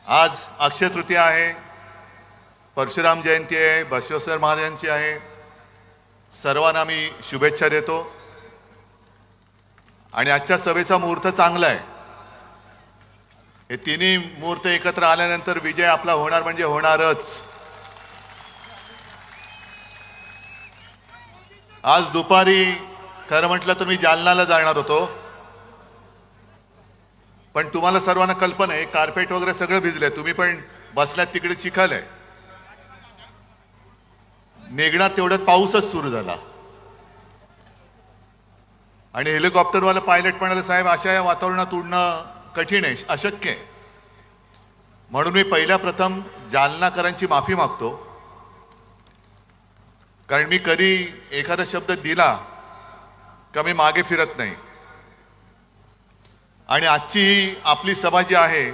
आज अक्षय तृतीया आहे, परशुराम जयंती आहे, बसवेश्वर महाराजांची आहे. सर्वांना मी शुभेच्छा देतो. आणि आजच्या सभेचा मुहूर्त चांगला आहे. हे तिन्ही मुहूर्त एकत्र आल्यानंतर विजय आपला होणार म्हणजे होणारच. आज दुपारी खरं म्हटलं तर मी जालनाला जाणार होतो, पण तुम्हाला सर्वांना कल्पना आहे कार्पेट वगैरे सगळं भिजलंय. तुम्ही पण बसल्यात तिकडे चिखल आहे. मेघनात तेवढ्यात पाऊसच सुरू झाला आणि हेलिकॉप्टरवाला पायलट म्हणाले, साहेब अशा या वातावरणात उडणं कठीण आहे, अशक्य आहे. म्हणून मी पहिल्या प्रथम जालनाकरांची माफी मागतो, कारण मी कधी एखादा शब्द दिला का मी मागे फिरत नाही. आणि आजची आपली सभा जी आहे